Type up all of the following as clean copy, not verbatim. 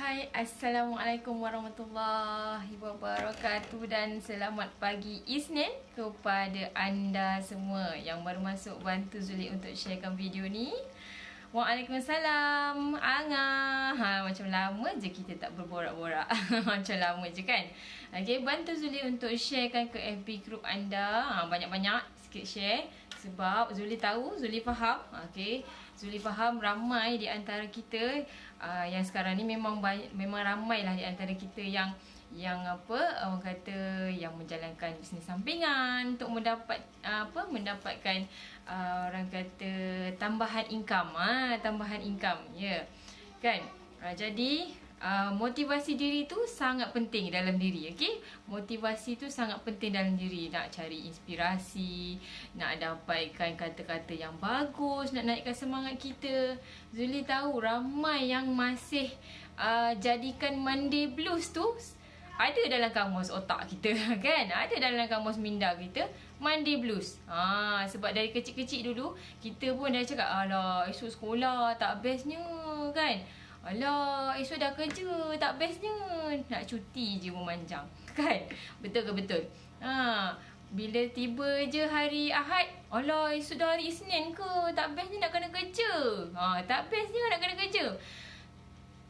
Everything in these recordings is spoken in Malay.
Hai, Assalamualaikum warahmatullahi wabarakatuh dan selamat pagi Isnin kepada anda semua yang baru masuk. Bantu Zuli untuk sharekan video ni. Waalaikumsalam, Anga. Macam lama je kita tak berborak-borak. Macam lama je kan. Okay, bantu Zuli untuk sharekan ke FB group anda. Banyak-banyak sikit share. Sebab Zuli tahu, Zuli faham. Okay, Zuli faham ramai di antara kita yang sekarang ni memang ramailah di antara kita yang orang kata yang menjalankan bisnes sampingan untuk mendapatkan orang kata tambahan income, ya kan. Jadi motivasi diri tu sangat penting dalam diri, okey. Motivasi tu sangat penting dalam diri. Nak cari inspirasi, nak dapatkan kata-kata yang bagus, nak naikkan semangat kita. Zuli tahu ramai yang masih jadikan Monday Blues tu ada dalam kamus otak kita kan. Ada dalam kamus minda kita Monday Blues. Sebab dari kecil-kecil dulu kita pun dah cakap, alah esok sekolah tak bestnya kan. Alah, esok dah kerja, tak bestnya. Nak cuti je memanjang. Kan? Betul ke betul? Bila tiba je hari Ahad, alah, esok dah hari Isnin ke? Tak bestnya nak kena kerja. Tak bestnya nak kena kerja.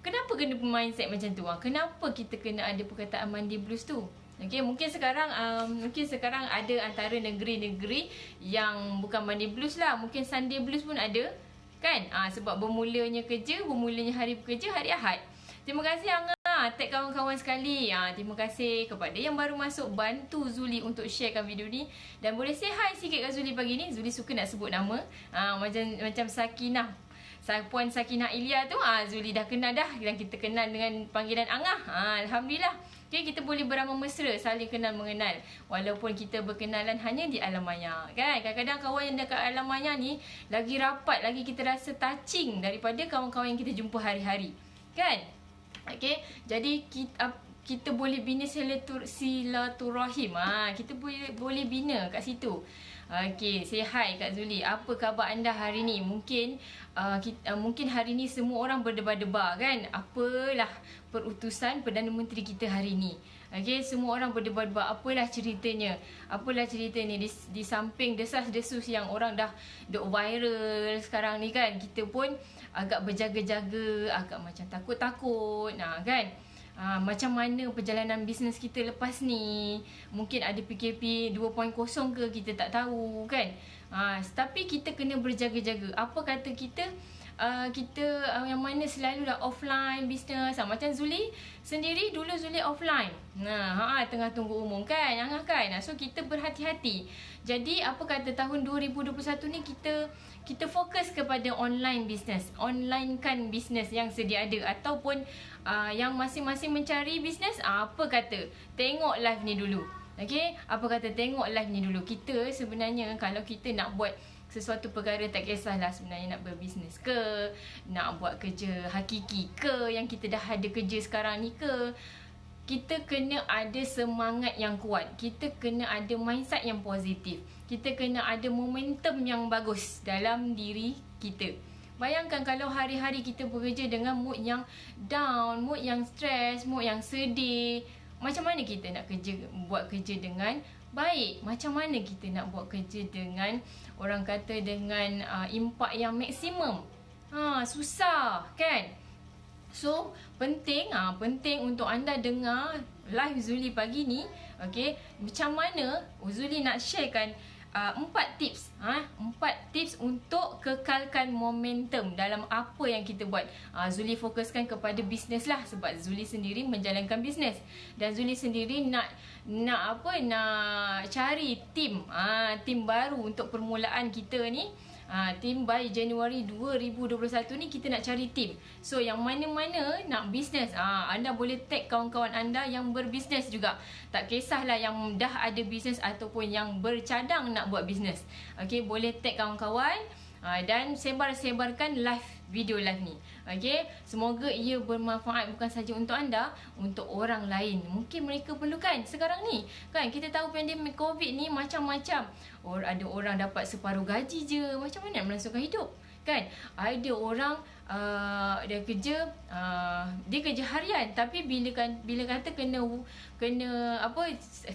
Kenapa kena mindset macam tu? Kenapa kita kena ada perkataan Monday Blues tu? Okay, mungkin sekarang ada antara negeri-negeri yang bukan Monday Blues lah. Mungkin Sunday Blues pun ada. Kan? Sebab bermulanya hari bekerja hari Ahad. Terima kasih Anga, tag kawan-kawan sekali. Terima kasih kepada yang baru masuk. Bantu Zuli untuk sharekan video ni. Dan boleh say hi sikit kat Zuli pagi ni. Zuli suka nak sebut nama. Macam Sakinah, Puan Sakinah Ilya tu, Zuli dah kenal dah. Dan kita kenal dengan panggilan Anga. Alhamdulillah. Okay, kita boleh beramah mesra, saling kenal mengenal. Walaupun kita berkenalan hanya di alam maya, kan? Kadang-kadang kawan yang dekat alam maya ni lagi rapat, lagi kita rasa touching daripada kawan-kawan yang kita jumpa hari-hari, kan? Okay, jadi kita boleh bina silaturahim. Kita boleh bina kat situ. Okay, say hi Kak Zuli. Apa khabar anda hari ni? Mungkin hari ni semua orang berdebar-debar kan? Apalah perutusan Perdana Menteri kita hari ni. Okay, semua orang berdebar-debar. Apalah ceritanya di samping desas-desus yang orang dah duk viral sekarang ni kan? Kita pun agak berjaga-jaga, agak macam takut-takut. Kan? Macam mana perjalanan bisnes kita lepas ni. Mungkin ada PKP 2.0 ke, kita tak tahu kan. Tapi kita kena berjaga-jaga. Apa kata kita yang mana selalulah offline bisnes. Macam Zuli sendiri, dulu Zuli offline. Tengah tunggu umum kan, kan. So kita berhati-hati. Jadi apa kata tahun 2021 ni kita fokus kepada online business. Online kan bisnes yang sedia ada. Ataupun yang masing-masing mencari bisnes, apa kata tengok live ni dulu. Okay, apa kata tengok live ni dulu. Kita sebenarnya kalau kita nak buat sesuatu perkara, tak kisahlah sebenarnya nak berbisnes ke, nak buat kerja hakiki ke, yang kita dah ada kerja sekarang ni ke, kita kena ada semangat yang kuat. Kita kena ada mindset yang positif. Kita kena ada momentum yang bagus dalam diri kita. Bayangkan kalau hari-hari kita bekerja dengan mood yang down, mood yang stres, mood yang sedih. Macam mana kita nak buat kerja dengan baik? Macam mana kita nak buat kerja dengan orang kata dengan impak yang maksimum? Susah kan? So penting untuk anda dengar live Zuli pagi ni. Okay, macam mana Zuli nak sharekan 4 tips 4 tips untuk kekalkan momentum dalam apa yang kita buat. Zuli fokuskan kepada bisnes lah, sebab Zuli sendiri menjalankan bisnes. Dan Zuli sendiri nak cari tim baru untuk permulaan kita ni. Tim by Januari 2021 ni kita nak cari tim. So yang mana-mana nak bisnes, anda boleh tag kawan-kawan anda yang berbisnes juga. Tak kisahlah yang dah ada bisnes ataupun yang bercadang nak buat bisnes. Okay, boleh tag kawan-kawan dan sebar-sebarkan video live ni. Okay, semoga ia bermanfaat bukan saja untuk anda, untuk orang lain. Mungkin mereka perlukan sekarang ni. Kan kita tahu pandemik COVID ni macam-macam. Ada orang dapat separuh gaji je. Macam mana nak melangsungkan hidup? Kan? Ada orang dia kerja dia kerja harian, tapi bila kata kena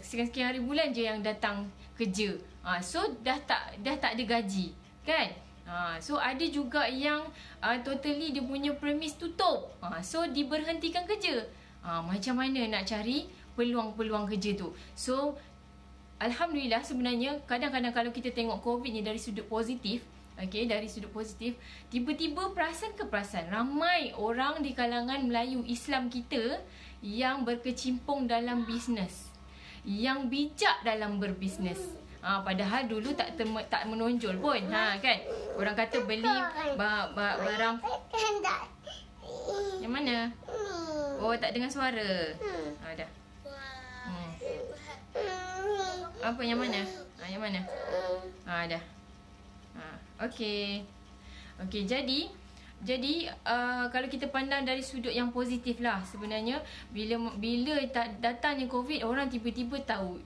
sekian-sekian hari bulan je yang datang kerja. So dah tak ada gaji, kan? So ada juga yang totally dia punya premis tutup. So diberhentikan kerja. Macam mana nak cari peluang-peluang kerja tu? So alhamdulillah, sebenarnya kadang-kadang kalau kita tengok COVID ni dari sudut positif, dari sudut positif, tiba-tiba perasan ramai orang di kalangan Melayu Islam kita yang berkecimpung dalam bisnes, yang bijak dalam berbisnes. Padahal dulu tak menonjol pun, kan? Orang kata beli barang. Yang mana? Oh, tak dengar suara. Dah. Apa yang mana? Yang mana? Dah. Okey. Jadi kalau kita pandang dari sudut yang positif lah, sebenarnya bila datangnya COVID, orang tiba-tiba tahu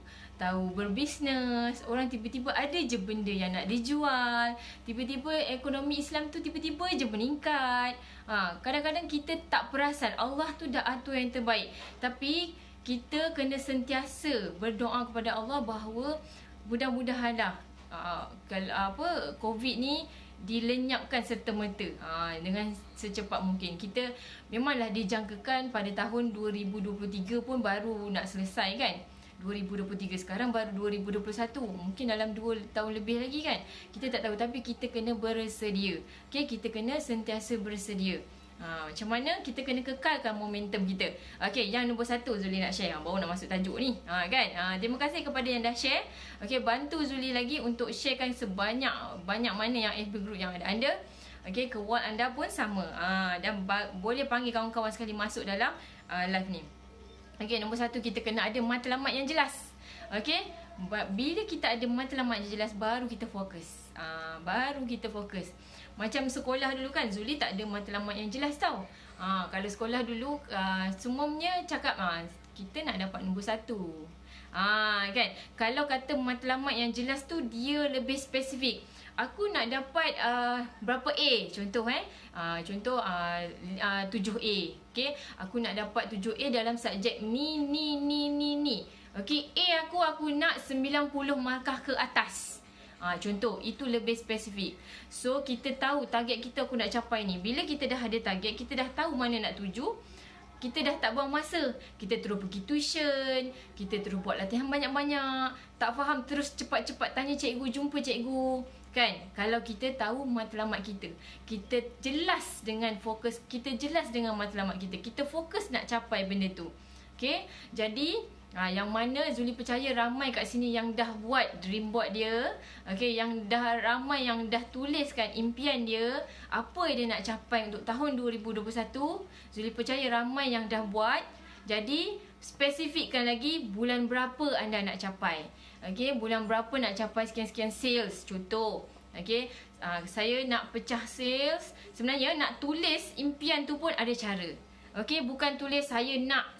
berbisnes, orang tiba-tiba ada je benda yang nak dijual, tiba-tiba ekonomi Islam tu tiba-tiba je meningkat. Kadang-kadang kita tak perasan Allah tu dah atur yang terbaik, tapi kita kena sentiasa berdoa kepada Allah bahawa mudah-mudahanlah COVID ni dilenyapkan serta-merta dengan secepat mungkin. Kita memanglah dijangkakan pada tahun 2023 pun baru nak selesai, kan? 2023 sekarang baru 2021, mungkin dalam 2 tahun lebih lagi, kan? Kita tak tahu, tapi kita kena bersedia. Kita kena sentiasa bersedia. Macam mana kita kena kekalkan momentum kita. Yang nombor 1 Zuli nak share, baru nak masuk tajuk ni, kan? Terima kasih kepada yang dah share. Bantu Zuli lagi untuk sharekan sebanyak mana yang FB group yang ada anda. Ke wall anda pun sama. Dan boleh panggil kawan-kawan sekali masuk dalam live ni. Nombor 1, kita kena ada matlamat yang jelas. Bila kita ada matlamat yang jelas, baru kita fokus. Macam sekolah dulu, kan, Zuli tak ada matlamat yang jelas tau. Kalau sekolah dulu semuanya cakap kita nak dapat nombor 1. Kan? Kalau kata matlamat yang jelas tu, dia lebih spesifik. Aku nak dapat berapa A, contoh contoh 7A. Aku nak dapat 7A dalam subjek ni. A aku nak 90 markah ke atas. Contoh, itu lebih spesifik. So kita tahu target kita aku nak capai ni. Bila kita dah ada target, kita dah tahu mana nak tuju, kita dah tak buang masa. Kita terus pergi tuition, kita terus buat latihan banyak-banyak. Tak faham, terus cepat-cepat tanya cikgu, jumpa cikgu, kan? Kalau kita tahu matlamat kita, kita jelas dengan fokus, kita jelas dengan matlamat kita, kita fokus nak capai benda tu. Jadi yang mana Zuli percaya ramai kat sini yang dah buat dream board dia, yang dah ramai yang dah tuliskan impian dia, apa dia nak capai untuk tahun 2021. Zuli percaya ramai yang dah buat. Jadi spesifikkan lagi bulan berapa anda nak capai. Bulan berapa nak capai sekian-sekian sales, contoh. Saya nak pecah sales. Sebenarnya nak tulis impian tu pun ada cara. Bukan tulis saya nak,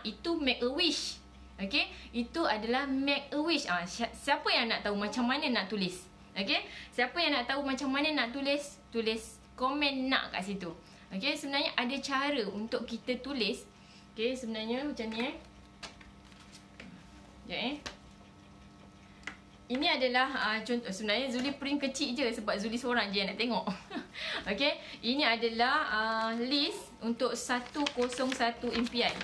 itu make a wish. Itu adalah make a wish. Siapa yang nak tahu macam mana nak tulis? Siapa yang nak tahu macam mana nak tulis? Tulis komen nak kat situ. Sebenarnya ada cara untuk kita tulis. Sebenarnya macam ni. Ini adalah contoh. Sebenarnya Zuli print kecil je sebab Zuli seorang je yang nak tengok. Ini adalah list untuk 101 impian.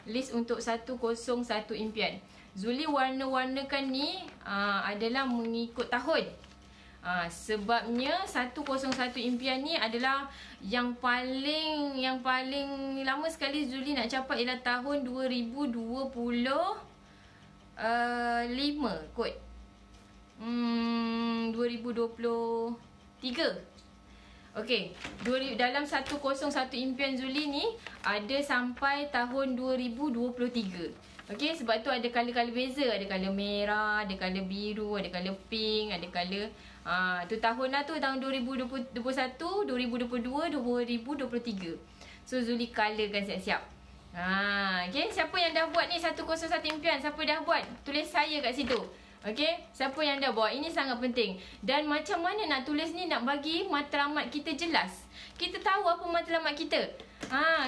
List untuk 101 impian. Zuli warna-warnakan ni adalah mengikut tahun. Sebabnya 101 impian ni adalah yang paling lama sekali Zuli nak capai ialah tahun 2025 kot. 2023. Dalam 101 impian Zuli ni ada sampai tahun 2023. Sebab tu ada color-color beza. Ada color merah, ada color biru, ada color pink, ada color tu tahun lah tu, tahun 2021, 2022, 2023. So Zuli colorkan siap-siap. Siapa yang dah buat ni 101 impian? Siapa dah buat? Tulis saya kat situ. Okey, siapa yang dah buat? Ini sangat penting. Dan macam mana nak tulis ni nak bagi matlamat kita jelas. Kita tahu apa matlamat kita.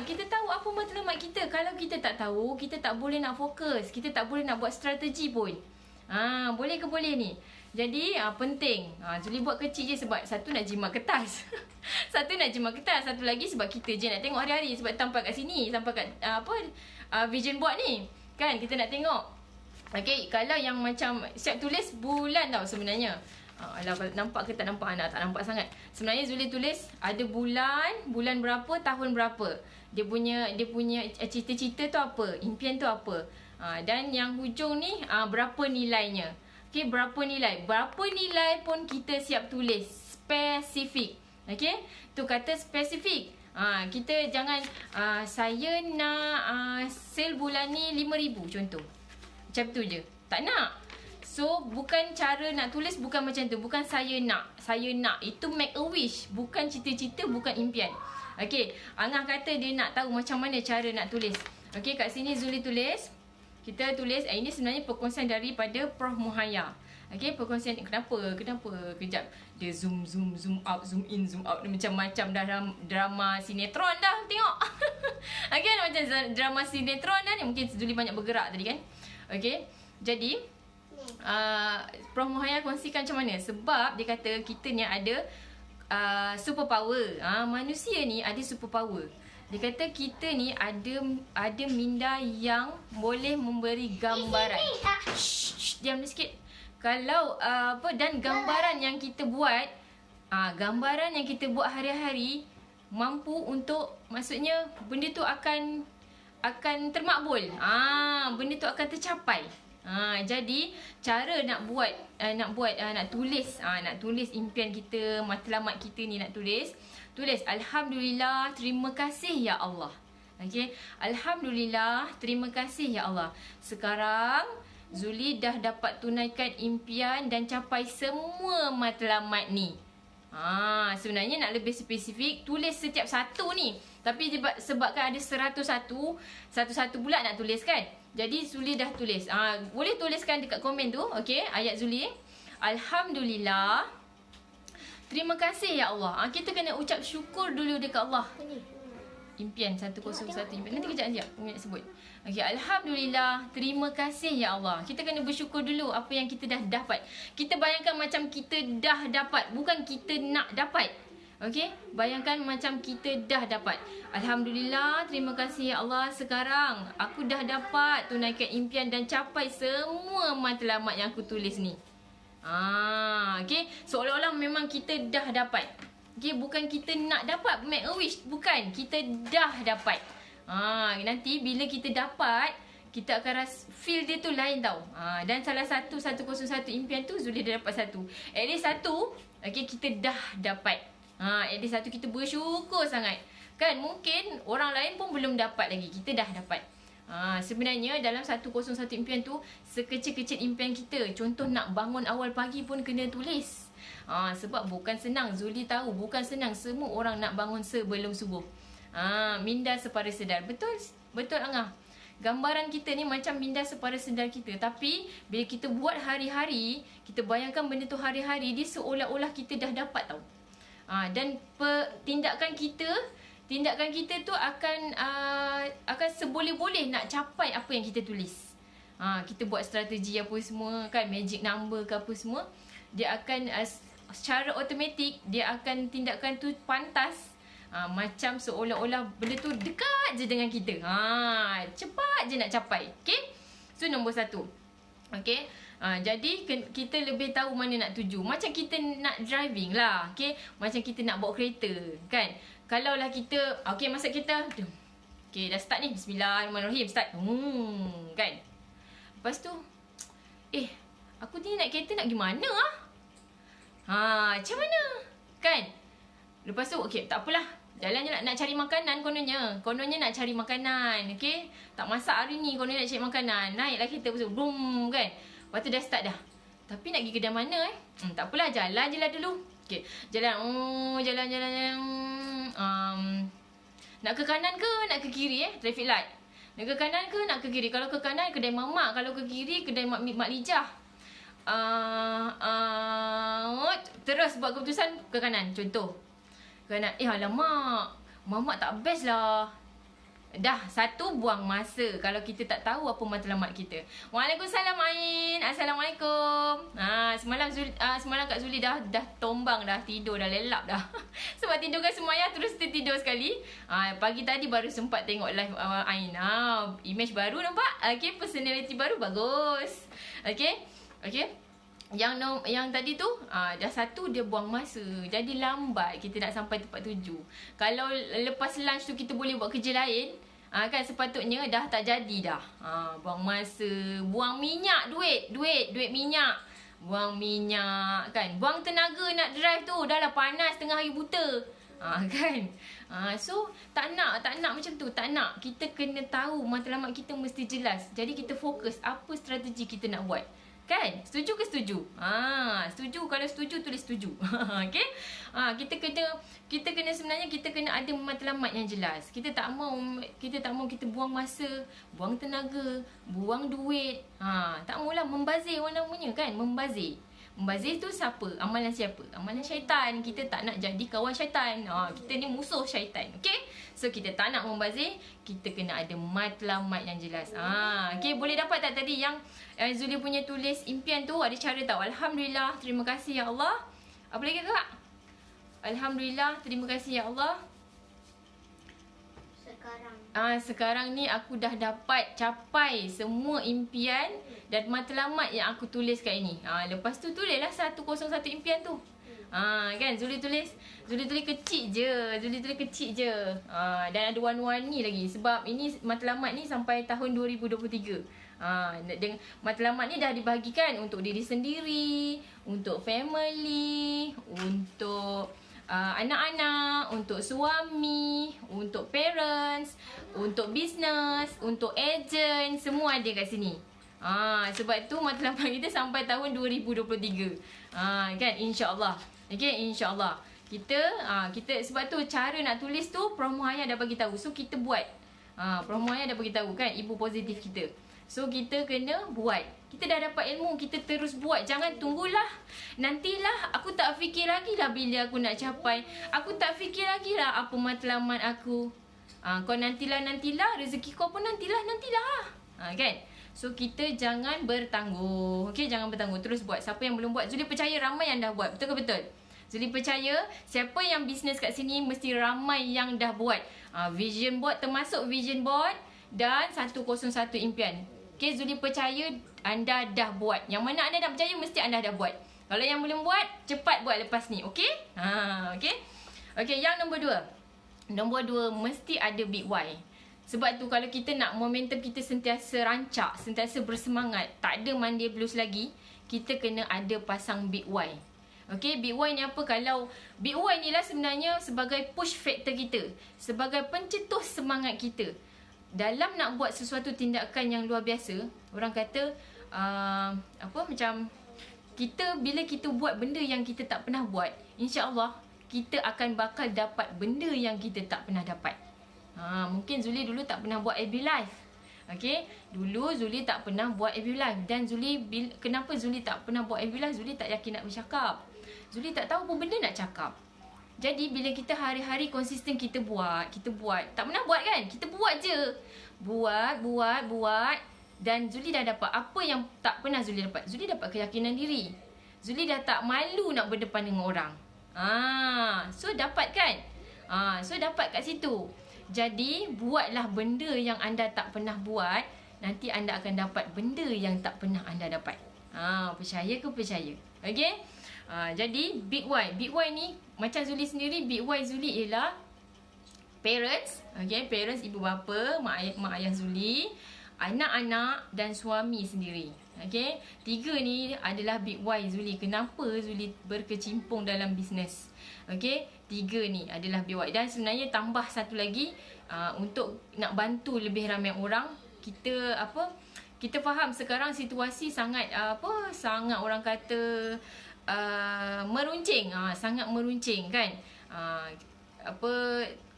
Kita tahu apa matlamat kita. Kalau kita tak tahu, kita tak boleh nak fokus. Kita tak boleh nak buat strategi pun. Boleh ke boleh ni? Jadi penting. Zuli buat kecil je sebab satu nak jimat kertas. Satu nak jimat kertas, satu lagi sebab kita je nak tengok hari-hari sebab tampal kat sini, tampal kat vision board ni. Kan kita nak tengok. Okey, kalau yang macam siap tulis bulan tau sebenarnya. Alah, nampak ke tak nampak anak? Tak nampak sangat. Sebenarnya Zuli tulis ada bulan berapa, tahun berapa. Dia punya cita-cita tu apa, impian tu apa. Dan yang hujung ni berapa nilainya. Okey, berapa nilai? Berapa nilai pun kita siap tulis. Spesifik. Okey? Tu kata spesifik. Kita jangan saya nak sale bulan ni 5,000 contoh. Macam tu je. Tak nak. So, bukan cara nak tulis bukan macam tu. Bukan saya nak. Saya nak. Itu make a wish. Bukan cita-cita, bukan impian. Okey. Angah kata dia nak tahu macam mana cara nak tulis. Okey, kat sini Zuli tulis. Kita tulis. Ini sebenarnya perkongsian daripada Prof Muhaya. Okey, perkongsian. Kenapa? Kejap. Dia zoom out, zoom in, zoom out. Macam-macam dalam drama sinetron dah. Tengok. Okey, macam drama sinetron dah ni. Mungkin Zuli banyak bergerak tadi kan. Okey, jadi Prof Muhaya kongsikan macam mana. Sebab dia kata kita ni ada superpower. Manusia ni ada superpower. Dia kata kita ni ada minda yang boleh memberi gambaran. Diam sikit. Kalau dan gambaran yang kita buat, gambaran yang kita buat hari-hari mampu untuk, maksudnya benda tu akan termakbul. Benda tu akan tercapai. Jadi cara nak tulis impian kita, matlamat kita ni nak tulis alhamdulillah, terima kasih ya Allah. Okey, alhamdulillah, terima kasih ya Allah. Sekarang Zuli dah dapat tunaikan impian dan capai semua matlamat ni. Sebenarnya nak lebih spesifik, tulis setiap satu ni. Tapi sebabkan ada 101, satu-satu pula nak tulis kan. Jadi Zuli dah tulis. Boleh tuliskan dekat komen tu. Okey, ayat Zuli. Alhamdulillah. Terima kasih ya Allah. Kita kena ucap syukur dulu dekat Allah. Impian 101 impian. Nanti kejap Umi nak sebut. Okey, alhamdulillah, terima kasih ya Allah. Kita kena bersyukur dulu apa yang kita dah dapat. Kita bayangkan macam kita dah dapat, bukan kita nak dapat. Okey, bayangkan macam kita dah dapat. Alhamdulillah, terima kasih ya Allah. Sekarang aku dah dapat tunaikan impian dan capai semua matlamat yang aku tulis ni. Okey, seolah-olah memang kita dah dapat. Okey, bukan kita nak dapat, make a wish, bukan, kita dah dapat. Nanti bila kita dapat, kita akan rasa feel dia tu lain tau. Dan salah satu 101 impian tu Zuli dah dapat satu. At least satu, okey, kita dah dapat. At least satu kita bersyukur sangat. Kan mungkin orang lain pun belum dapat lagi, kita dah dapat. Sebenarnya dalam 101 impian tu, sekecil-kecil impian kita. Contoh nak bangun awal pagi pun kena tulis. Sebab bukan senang. Zuli tahu bukan senang. Semua orang nak bangun sebelum subuh. Minda separa sedar. Betul Angah. Gambaran kita ni macam minda separa sedar kita. Tapi bila kita buat hari-hari, kita bayangkan benda tu hari-hari, dia seolah-olah kita dah dapat tau. Dan tindakan kita tu akan seboleh-boleh nak capai apa yang kita tulis. Kita buat strategi apa semua kan, magic number ke apa semua, dia akan secara automatik dia akan tindakan tu pantas. Macam seolah-olah benda tu dekat je dengan kita. Cepat je nak capai. Okay, so nombor 1. Okay, jadi kita lebih tahu mana nak tuju. Macam kita nak driving lah. Okay, macam kita nak bawa kereta kan. Kalaulah kita, okay, masa kita, okay, dah start ni, bismillahirrahmanirrahim, start, kan. Lepas tu, aku ni nak kereta nak pergi mana macam mana, kan. Lepas tu, okay, tak apalah, jalan je nak cari makanan kononnya nak cari makanan, okay. Tak masak hari ni, kononnya nak cari makanan, naiklah kereta, lepas tu, boom, kan. Lepas tu dah start dah. Tapi nak pergi kedai mana tak apalah, jalan je lah dulu. Okay, jalan, jalan. Nak ke kanan ke nak ke kiri traffic light. Nak ke kanan ke nak ke kiri. Kalau ke kanan kedai mamak, kalau ke kiri kedai Mak Lijah. terus buat keputusan ke kanan. Contoh, kanan. Alamak, mamak tak best lah. Dah, satu, buang masa kalau kita tak tahu apa matlamat kita. Waalaikumsalam Ain. Assalamualaikum. Semalam Kak Zuli dah tombang dah, tidur dah, lelap dah. Sebab tidurkan semayang terus tertidur sekali. Pagi tadi baru sempat tengok live Ain. Image baru nampak? Okey, personality baru bagus. Okey. Yang tadi tu dah satu, dia buang masa. Jadi lambat kita nak sampai tempat tuju. Kalau lepas lunch tu kita boleh buat kerja lain, kan sepatutnya dah tak jadi dah. Buang masa, buang minyak, duit minyak. Buang minyak kan. Buang tenaga nak drive tu, dah lah panas tengah hari buta. Kan. So tak nak macam tu. Tak nak. Kita kena tahu matlamat kita mesti jelas. Jadi kita fokus apa strategi kita nak buat. Kan? Setuju ke setuju? Setuju. Kalau setuju, tulis setuju. Okey? Kita kena sebenarnya kita kena ada matlamat yang jelas. Kita tak mau kita buang masa, buang tenaga, buang duit. Tak maulah membazir orang namanya kan? Membazir. Membazir tu siapa? Amalan siapa? Amalan syaitan. Kita tak nak jadi kawan syaitan. Kita ni musuh syaitan. Okey? So kita tak nak membazir, kita kena ada matlamat yang jelas. Okey, boleh dapat tak tadi yang Zuli punya tulis impian tu ada cara tak? Alhamdulillah, terima kasih ya Allah. Apa lagi Kak? Alhamdulillah, terima kasih ya Allah. Sekarang ni aku dah dapat capai semua impian dan matlamat yang aku tulis kat ini. Lepas tu tulislah 101 impian tu. Kan Zuli tulis kecil je. Dan ada warna-warni lagi sebab ini matlamat ni sampai tahun 2023. Dengan matlamat ni dah dibahagikan untuk diri sendiri, untuk family, untuk anak-anak, untuk suami, untuk parents, untuk business, untuk agent, semua ada kat sini. Sebab tu matlamat kita sampai tahun 2023. Kan, insya-Allah. Okey, insya-Allah. Kita sebab tu cara nak tulis tu Promo Haya dah bagi tahu. So kita buat. Promo Haya dah bagi tahu kan ibu positif kita. So kita kena buat. Kita dah dapat ilmu, kita terus buat. Jangan tunggulah. Nantilah, aku tak fikir lagi lah bila aku nak capai. Aku tak fikir lagi lah apa matlamat aku. Kau nantilah, rezeki kau pun nantilah. Kan? So kita jangan bertangguh. Okey, jangan bertangguh. Terus buat. Siapa yang belum buat, Zuli percaya ramai yang dah buat. Betul ke betul? Zuli percaya siapa yang bisnes kat sini mesti ramai yang dah buat. Vision board, termasuk vision board dan 101 impian. Okay, Zuli percaya anda dah buat. Yang mana anda dah percaya mesti anda dah buat. Kalau yang belum buat, cepat buat lepas ni. Okay? Okay, yang nombor 2. Nombor 2, mesti ada big why. Sebab tu kalau kita nak momentum kita sentiasa rancak, sentiasa bersemangat, tak ada Monday blues lagi, kita kena ada pasang big why. Okay, big why ni apa? Kalau big why ni lah sebenarnya sebagai push factor kita, sebagai pencetus semangat kita dalam nak buat sesuatu tindakan yang luar biasa. Orang kata macam kita, bila kita buat benda yang kita tak pernah buat, insya-Allah kita akan bakal dapat benda yang kita tak pernah dapat. Mungkin Zuli dulu tak pernah buat FB Live. Okay, dulu Zuli tak pernah buat FB Live. Dan kenapa Zuli tak pernah buat FB Live? Zuli tak yakin nak bercakap. Zuli tak tahu apa benda nak cakap. Jadi bila kita hari-hari konsisten kita buat. Tak pernah buat kan? Kita buat je. Buat. Dan Zuli dah dapat apa yang tak pernah Zuli dapat. Zuli dapat keyakinan diri. Zuli dah tak malu nak berdepan dengan orang. So dapat kan? So dapat kat situ. Jadi buatlah benda yang anda tak pernah buat. Nanti anda akan dapat benda yang tak pernah anda dapat. Percaya ke percaya? Okay? Jadi big why. Big why ni macam Zuli sendiri, big why Zuli ialah parents. Okay, parents, ibu bapa, mak ayah Zuli, anak-anak dan suami sendiri. Okay, 3 ni adalah big why Zuli. Kenapa Zuli berkecimpung dalam bisnes? Okay, 3 ni adalah big why. Dan sebenarnya tambah satu lagi, untuk nak bantu lebih ramai orang. Kita faham sekarang situasi sangat sangat orang kata meruncing. Sangat meruncing kan.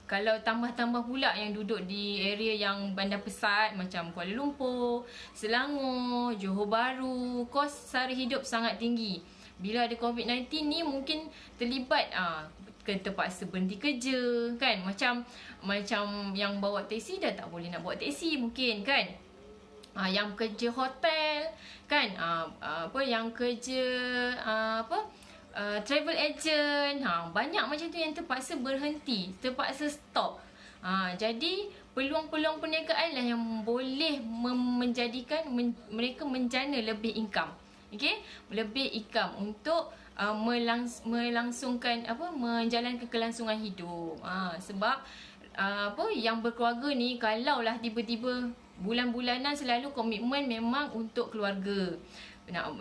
Kalau tambah-tambah pula yang duduk di area yang bandar pesat macam Kuala Lumpur, Selangor, Johor Bahru, kos sara hidup sangat tinggi. Bila ada COVID-19 ni mungkin terlibat terpaksa berhenti kerja kan. Macam yang bawa teksi dah tak boleh nak bawa teksi mungkin kan. Yang kerja hotel kan, yang kerja travel agent, banyak macam tu yang terpaksa berhenti, terpaksa stop. Jadi peluang-peluang perniagaan lah yang boleh menjadikan mereka menjana lebih income. Okey, lebih income untuk melangsungkan menjalankan kelangsungan hidup. Sebab yang berkeluarga ni kalaulah tiba-tiba bulan-bulanan selalu komitmen memang untuk keluarga. Nak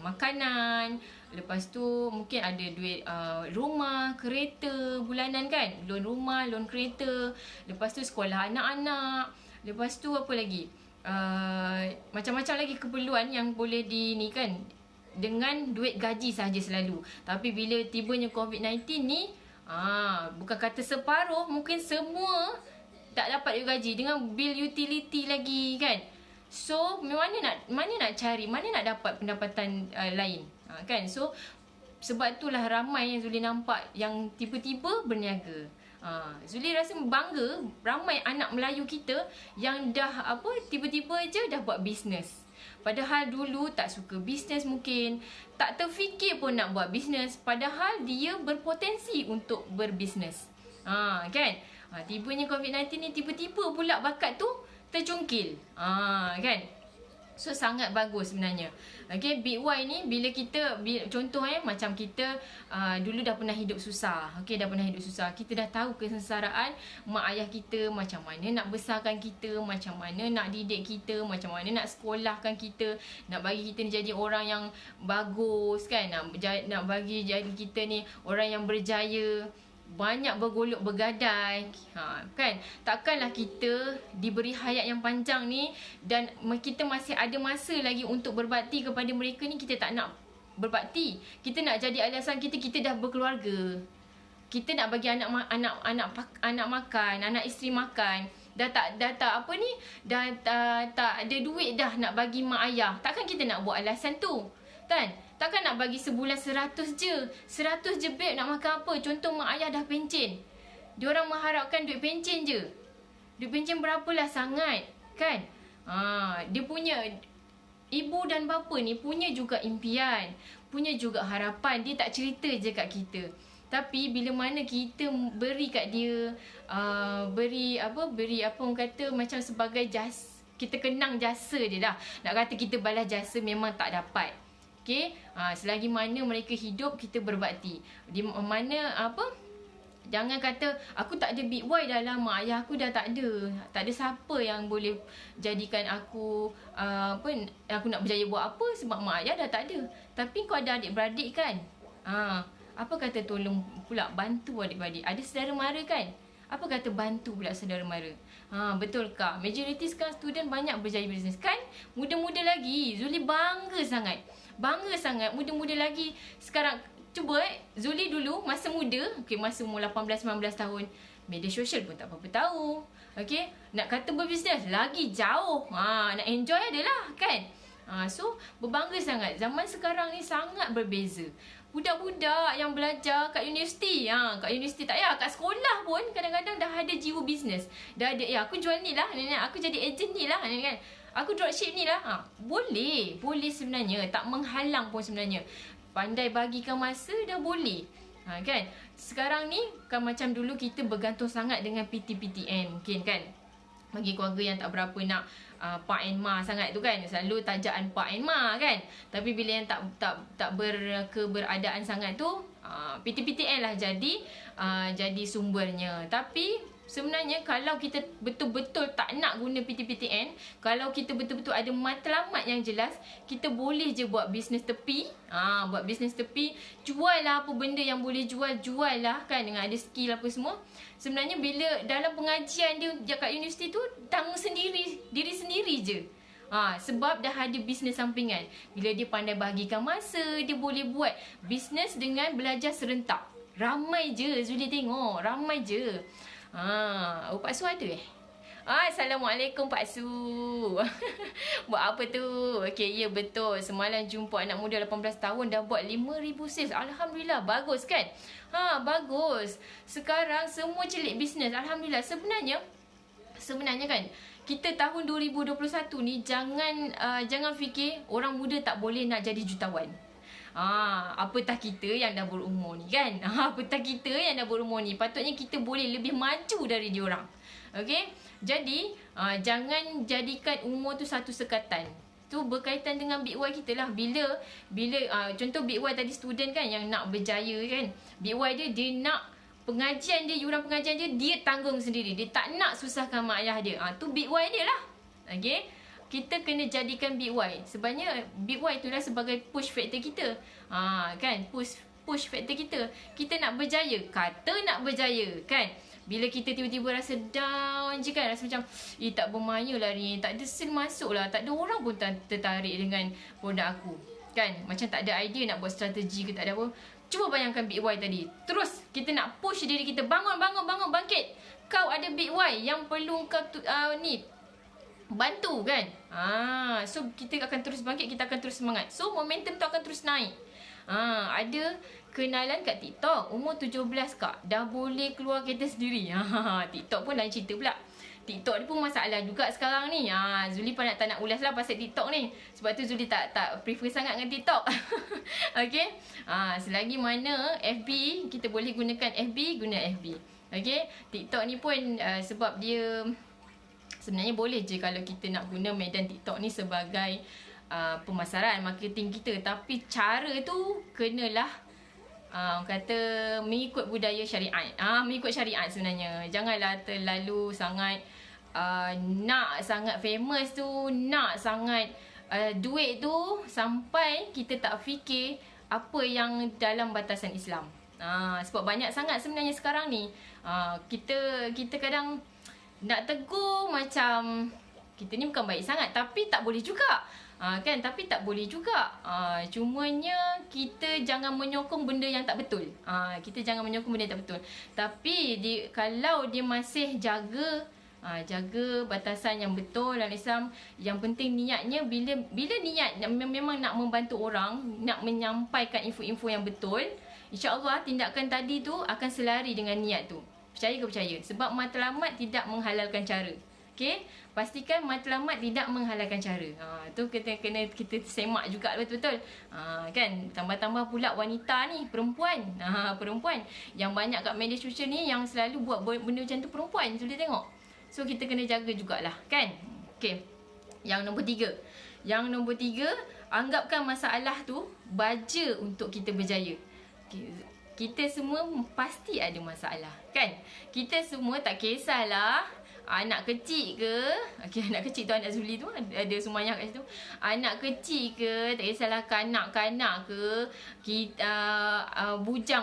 makanan, lepas tu mungkin ada duit rumah, kereta bulanan kan, loan rumah, loan kereta, lepas tu sekolah anak-anak, lepas tu apa lagi, macam-macam lagi keperluan yang boleh kan dengan duit gaji sahaja selalu. Tapi bila tibanya COVID-19 ni, bukan kata separuh, mungkin semua tak dapat duit gaji dengan bil utility lagi kan. So mana nak cari, mana nak dapat pendapatan lain kan. So sebab itulah ramai yang Zuli nampak yang tiba-tiba berniaga. Zuli rasa bangga ramai anak Melayu kita yang dah tiba-tiba je dah buat bisnes. Padahal dulu tak suka bisnes, mungkin tak terfikir pun nak buat bisnes, padahal dia berpotensi untuk berbisnes. Kan? Tibanya COVID-19 ni tiba-tiba pula bakat tu tercungkil. Kan? So sangat bagus sebenarnya. Okay, Big Y ni bila contoh macam kita dulu dah pernah hidup susah. Okay, dah pernah hidup susah. Kita dah tahu kesengsaraan mak ayah kita, macam mana nak besarkan kita, macam mana nak didik kita, macam mana nak sekolahkan kita, nak bagi kita ni jadi orang yang bagus kan, nak bagi jadi kita ni orang yang berjaya. Banyak bergolok bergadai, kan. Takkanlah kita diberi hayat yang panjang ni dan kita masih ada masa lagi untuk berbakti kepada mereka ni, kita tak nak berbakti. Kita nak jadi alasan kita dah berkeluarga. Kita nak bagi anak makan, anak isteri makan. Dah tak ada duit dah nak bagi mak ayah. Takkan kita nak buat alasan tu, kan? Takkan nak bagi sebulan 100 je. 100 je babe, nak makan apa? Contoh mak ayah dah pencen. Diorang mengharapkan duit pencen je. Duit pencen berapalah sangat, kan? Dia punya ibu dan bapa ni punya juga impian, punya juga harapan. Dia tak cerita je kat kita. Tapi bila mana kita beri kat dia, beri orang kata macam sebagai jasa, kita kenang jasa dia dah. Nak kata kita balas jasa memang tak dapat. Okay, selagi mana mereka hidup, kita berbakti. Di mana jangan kata aku tak ada Big Y dah lama, ayah aku dah tak ada. Tak ada siapa yang boleh jadikan aku aku nak berjaya buat apa sebab mak ayah dah tak ada. Tapi kau ada adik-beradik kan? Apa kata tolong pula bantu adik-beradik? Ada saudara mara kan? Apa kata bantu pula saudara mara? Betul kak? Majoriti sekarang student banyak berjaya bisnes kan? Muda-muda lagi. Zuli bangga sangat. Muda-muda lagi. Sekarang cuba Zuli dulu masa muda, masa umur 18-19 tahun, media sosial pun tak apa-apa tahu. Nak kata berbisnes lagi jauh. Nak enjoy adalah kan. So berbangga sangat. Zaman sekarang ni sangat berbeza. Budak-budak yang belajar kat universiti, kat universiti tak payah, kat sekolah pun kadang-kadang dah ada jiwa bisnes. Dah ada, aku jual ni lah, aku jadi ejen ni lah, kan. Aku dropship ni lah. Boleh sebenarnya, tak menghalang pun sebenarnya. Pandai bagikan masa dah boleh. Kan? Sekarang ni kan macam dulu kita bergantung sangat dengan PT-PTN mungkin kan. Bagi keluarga yang tak berapa nak Pak and Ma sangat tu kan, selalu tajaan Pak and Ma kan. Tapi bila yang tak berkeberadaan sangat tu, PT-PTN lah jadi sumbernya. Tapi sebenarnya kalau kita betul-betul tak nak guna PT-PTN, kalau kita betul-betul ada matlamat yang jelas, kita boleh je buat bisnes tepi. Buat bisnes tepi, jual lah apa benda yang boleh jual lah kan, dengan ada skill apa semua. Sebenarnya bila dalam pengajian dia kat universiti tu, tanggung diri sendiri je. Sebab dah ada bisnes sampingan. Bila dia pandai bahagikan masa, dia boleh buat bisnes dengan belajar serentak. Ramai je Zuli tengok. Ramai je. Pak Su ada Assalamualaikum Pak Su. Buat apa tu? Okey, ya betul. Semalam jumpa anak muda 18 tahun dah buat 5,000 sales. Alhamdulillah, bagus kan? Bagus. Sekarang semua celik bisnes. Alhamdulillah. Sebenarnya kan, kita tahun 2021 ni jangan fikir orang muda tak boleh nak jadi jutawan. Apatah kita yang dah berumur ni kan. Apatah kita yang dah berumur ni, patutnya kita boleh lebih maju dari diorang. Okey, jadi jangan jadikan umur tu satu sekatan. Tu berkaitan dengan Big Y kita lah. Bila contoh Big Y tadi student kan yang nak berjaya kan, Big Y dia nak pengajian dia, yuran pengajian dia tanggung sendiri. Dia tak nak susahkan mak ayah dia. Tu Big Y dia lah. Okey, kita kena jadikan Big Y. Sebenarnya Big Y itulah sebagai push factor kita. Kan, push factor kita. Kita nak berjaya, kata nak berjaya kan. Bila kita tiba-tiba rasa down je kan, rasa macam tak bermaya lah ni, tak ada sale masuk lah, tak ada orang pun tertarik dengan produk aku kan. Macam tak ada idea nak buat strategi ke, tak ada apa. Cuba bayangkan Big Y tadi. Terus kita nak push diri kita, bangun, bangkit. Kau ada Big Y yang perlu kau ni bantu kan. So kita akan terus bangkit, kita akan terus semangat. So momentum tu akan terus naik. Ada kenalan kat TikTok, umur 17 kak, dah boleh keluar kereta sendiri. TikTok pun lain cerita pula. TikTok ni pun masalah juga sekarang ni. Zuli pun tak nak ulas lah pasal TikTok ni. Sebab tu Zuli tak prefer sangat dengan TikTok. Okay. Selagi mana FB, kita boleh gunakan FB, guna FB. Okay. TikTok ni pun sebab dia sebenarnya boleh je kalau kita nak guna medan TikTok ni sebagai pemasaran, marketing kita. Tapi cara tu kenalah kata mengikut budaya syariat. Mengikut syariat sebenarnya. Janganlah terlalu sangat nak sangat famous tu, nak sangat duit tu sampai kita tak fikir apa yang dalam batasan Islam. Sebab banyak sangat sebenarnya sekarang ni kita kadang nak tegur macam kita ni bukan baik sangat, tapi tak boleh juga. Kan, tapi tak boleh juga. Cumanya kita jangan menyokong benda yang tak betul. Kita jangan menyokong benda yang tak betul. Tapi kalau dia masih jaga batasan yang betul dalam Islam, yang penting niatnya, bila niat memang nak membantu orang, nak menyampaikan info-info yang betul, insya-Allah tindakan tadi tu akan selari dengan niat tu. Percaya ke percaya? Sebab matlamat tidak menghalalkan cara. Okey, pastikan matlamat tidak menghalalkan cara. Tu kita semak juga betul-betul. Kan, tambah-tambah pula wanita ni, perempuan. Perempuan yang banyak kat media sosial ni yang selalu buat benda macam tu, perempuan. Sudah tengok. So kita kena jaga jugalah, kan? Okey. Yang nombor 3. Anggapkan masalah tu baja untuk kita berjaya. Okay. Kita semua pasti ada masalah, kan? Kita semua tak kisahlah anak kecil ke, anak kecil tu anak Zuli tu ada semuanya kat situ. Anak kecil ke, tak kisahlah kanak-kanak ke,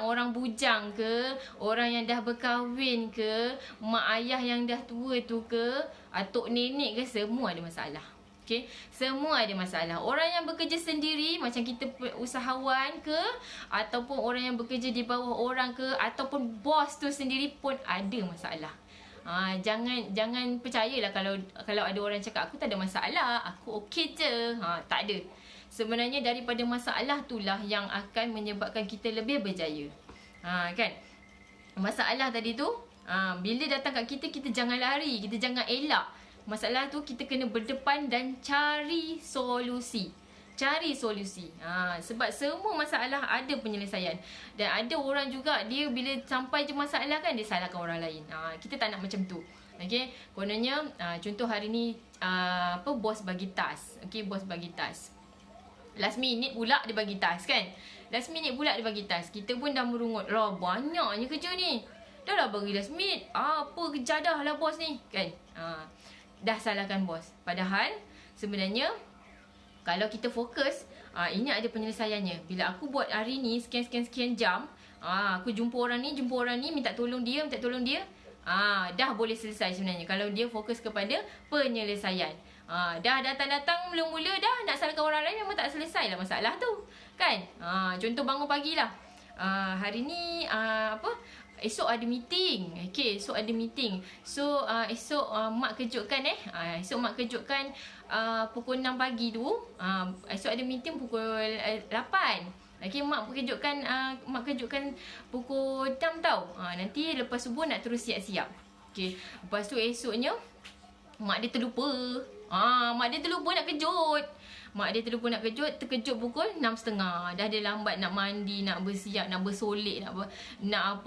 orang bujang ke, orang yang dah berkahwin ke, mak ayah yang dah tua tu ke, atuk nenek ke, semua ada masalah. Okay, semua ada masalah. Orang yang bekerja sendiri, macam kita usahawan ke, ataupun orang yang bekerja di bawah orang ke, ataupun bos tu sendiri pun ada masalah. Jangan percayalah kalau ada orang cakap aku tak ada masalah, aku okey je. Tak ada. Sebenarnya daripada masalah itulah yang akan menyebabkan kita lebih berjaya. Kan? Masalah tadi tu, bila datang kat kita, kita jangan lari, kita jangan elak. Masalah tu kita kena berdepan dan cari solusi. Sebab semua masalah ada penyelesaian. Dan ada orang juga, dia bila sampai je masalah kan, dia salahkan orang lain. Kita tak nak macam tu. Okay, kononnya contoh hari ni bos bagi task. Okay, bos bagi task. Last minute pula dia bagi task kan. Kita pun dah merungut. Lah banyaknya kerja ni. Dah lah bagi last minute. Apa kejadah lah bos ni kan. Dah salahkan bos. Padahal sebenarnya kalau kita fokus, ini ada penyelesaiannya. Bila aku buat hari ni sekian jam, aku jumpa orang ni, minta tolong dia, dah boleh selesai sebenarnya. Kalau dia fokus kepada penyelesaian. Dah datang-datang mula-mula dah nak salahkan orang lain, memang tak selesai lah masalah tu. Kan? Contoh bangun pagi lah. hari ni esok ada meeting. Okay, esok ada meeting. So esok mak kejutkan esok mak kejutkan pukul 6 pagi tu. Esok ada meeting pukul 8. Okay, mak kejutkan pukul 6 tau. Nanti lepas subuh nak terus siap-siap. Okay, lepas tu esoknya mak dia terlupa. Mak dia terlupa nak kejut. Terkejut pukul 6.30. Dah dia lambat nak mandi, nak bersiap, nak bersolek, nak